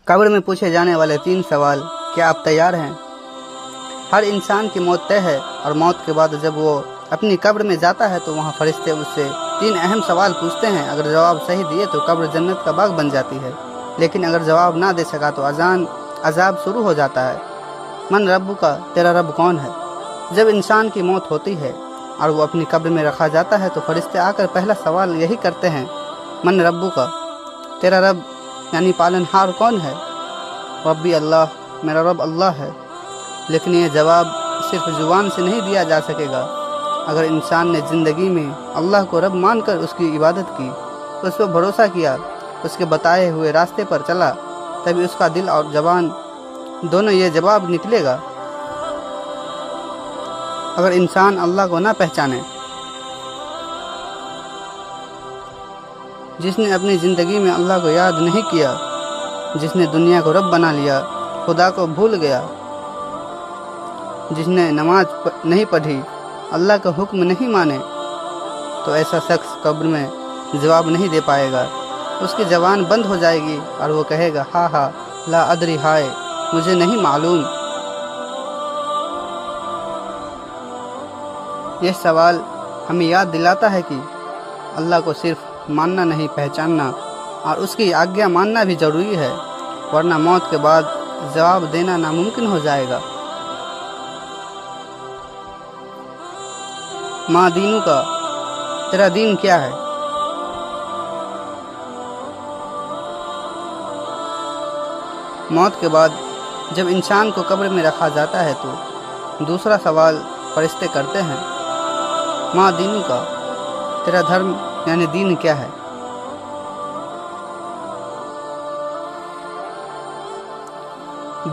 قبر میں پوچھے جانے والے 3 سوال، کیا آپ تیار ہیں؟ ہر انسان کی موت طے ہے، اور موت کے بعد جب وہ اپنی قبر میں جاتا ہے تو وہاں فرشتے اس سے 3 اہم سوال پوچھتے ہیں۔ اگر جواب صحیح دیے تو قبر جنت کا باغ بن جاتی ہے، لیکن اگر جواب نہ دے سکا تو عذاب شروع ہو جاتا ہے۔ من ربو کا، تیرا رب کون ہے؟ جب انسان کی موت ہوتی ہے اور وہ اپنی قبر میں رکھا جاتا ہے تو فرشتے آ کر پہلا سوال یہی کرتے ہیں، من ربو کا، تیرا رب یعنی پالنہار کون ہے؟ ربی اللہ، میرا رب اللہ ہے۔ لیکن یہ جواب صرف زبان سے نہیں دیا جا سکے گا۔ اگر انسان نے زندگی میں اللہ کو رب مان کر اس کی عبادت کی، اس پر بھروسہ کیا، اس کے بتائے ہوئے راستے پر چلا، تبھی اس کا دل اور زبان دونوں یہ جواب نکلے گا۔ اگر انسان اللہ کو نہ پہچانے، جس نے اپنی زندگی میں اللہ کو یاد نہیں کیا، جس نے دنیا کو رب بنا لیا، خدا کو بھول گیا، جس نے نماز نہیں پڑھی، اللہ کا حکم نہیں مانے، تو ایسا شخص قبر میں جواب نہیں دے پائے گا۔ اس کی زبان بند ہو جائے گی اور وہ کہے گا، ہاں ہاں لا ادری، ہائے مجھے نہیں معلوم۔ یہ سوال ہمیں یاد دلاتا ہے کہ اللہ کو صرف ماننا نہیں، پہچاننا اور اس کی آگیا ماننا بھی ضروری ہے، ورنہ موت کے بعد جواب دینا ناممکن ہو جائے گا۔ ماں دینو کا، تیرا دین کیا ہے؟ موت کے بعد جب انسان کو قبر میں رکھا جاتا ہے تو دوسرا سوال فرشتے کرتے ہیں، ماں دینو کا، تیرا دھرم یعنی دین کیا ہے؟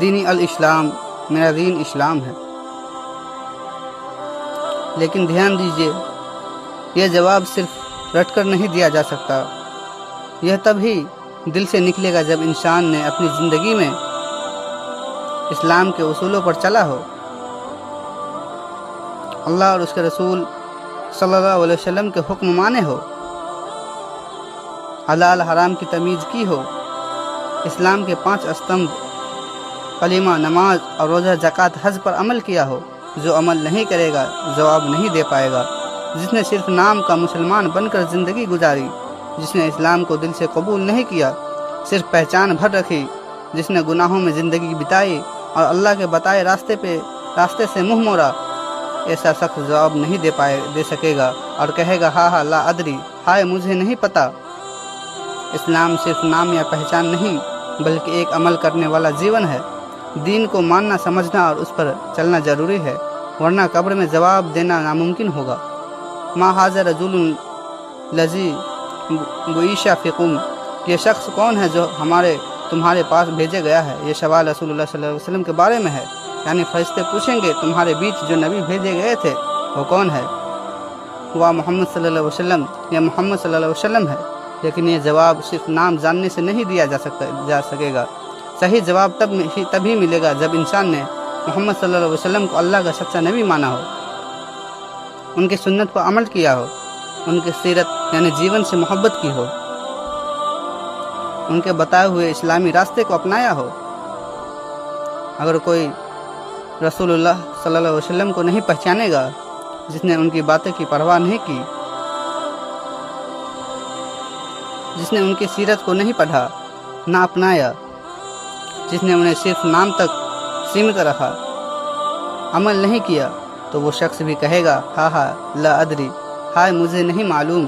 دینی الاسلام، میرا دین اسلام ہے۔ لیکن دھیان دیجیے، یہ جواب صرف رٹ کر نہیں دیا جا سکتا۔ یہ تب ہی دل سے نکلے گا جب انسان نے اپنی زندگی میں اسلام کے اصولوں پر چلا ہو، اللہ اور اس کے رسول صلی اللہ علیہ وسلم کے حکم مانے ہو، حلال حرام کی تمیز کی ہو، اسلام کے 5 ستمبھ کلمہ، نماز اور روزہ، زکوٰۃ، حج پر عمل کیا ہو۔ جو عمل نہیں کرے گا جواب نہیں دے پائے گا۔ جس نے صرف نام کا مسلمان بن کر زندگی گزاری، جس نے اسلام کو دل سے قبول نہیں کیا، صرف پہچان بھر رکھی، جس نے گناہوں میں زندگی بتائی اور اللہ کے بتائے راستے سے منہ موڑا، ایسا شخص جواب نہیں دے سکے گا اور کہے گا، ہاں ہاں لا ادری، ہائے مجھے نہیں پتا۔ اسلام صرف نام یا پہچان نہیں بلکہ ایک عمل کرنے والا جیون ہے۔ دین کو ماننا، سمجھنا اور اس پر چلنا ضروری ہے، ورنہ قبر میں جواب دینا ناممکن ہوگا۔ ما ھذا الرجل الذی بعث فیکم، یہ شخص کون ہے جو تمہارے پاس بھیجا گیا ہے؟ یہ سوال رسول اللہ صلی اللہ علیہ وسلم کے بارے میں ہے، یعنی فرشتے پوچھیں گے، تمہارے بیچ جو نبی بھیجے گئے تھے وہ کون ہے؟ وہ محمد صلی اللہ علیہ وسلم، یہ محمد صلی اللہ علیہ وسلم ہے۔ لیکن یہ جواب صرف نام جاننے سے نہیں دیا جا سکے گا۔ صحیح جواب تب ہی ملے گا جب انسان نے محمد صلی اللہ علیہ وسلم کو اللہ کا سچا نبی مانا ہو، ان کی سنت پر عمل کیا ہو، ان کی سیرت یعنی جیون سے محبت کی ہو، ان کے بتائے ہوئے اسلامی راستے کو اپنایا ہو۔ اگر کوئی رسول اللہ صلی اللہ علیہ وسلم کو نہیں پہچانے گا، جس نے ان کی باتیں کی پرواہ نہیں کی، جس نے ان کی سیرت کو نہیں پڑھا، نہ اپنایا، جس نے انہیں صرف نام تک سیمت رکھا، عمل نہیں کیا، تو وہ شخص بھی کہے گا، ہاں ہاں لا ادری، ہائے مجھے نہیں معلوم۔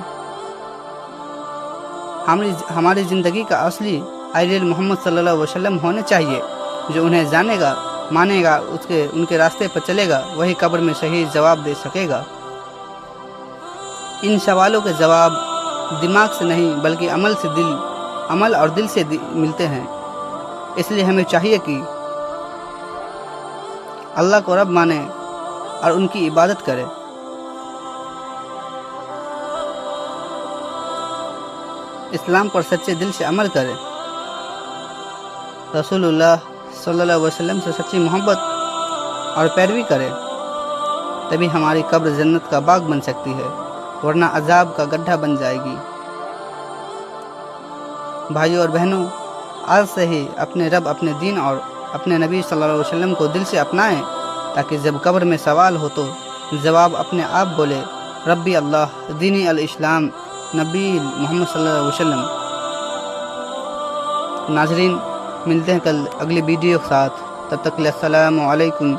ہماری زندگی کا اصلی آئیڈیل محمد صلی اللہ علیہ وسلم ہونے چاہیے۔ جو انہیں جانے گا، مانے گا، ان کے راستے پر چلے گا، وہی قبر میں صحیح جواب دے سکے گا۔ ان سوالوں کے جواب دماغ سے نہیں بلکہ عمل اور دل سے ملتے ہیں۔ اس لیے ہمیں چاہیے کہ اللہ کو رب مانے اور ان کی عبادت کرے۔ اسلام پر سچے دل سے عمل کرے، رسول اللہ صلی اللہ علیہ وسلم سے سچی محبت اور پیروی کرے، تبھی ہماری قبر جنت کا باغ بن سکتی ہے، ورنہ عذاب کا گڈھا بن جائے گی۔ بھائیوں اور بہنوں، آج سے ہی اپنے رب، اپنے دین اور اپنے نبی صلی اللہ علیہ وسلم کو دل سے اپنائیں، تاکہ جب قبر میں سوال ہو تو جواب اپنے آپ بولے، ربی اللہ، دینی الاسلام، نبی محمد صلی اللہ علیہ وسلم۔ ناظرین، ملتے ہیں کل اگلی ویڈیو کے ساتھ، تب تک کے لیے السلام علیکم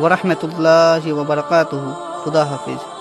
ورحمۃ اللہ وبرکاتہ۔ خدا حافظ۔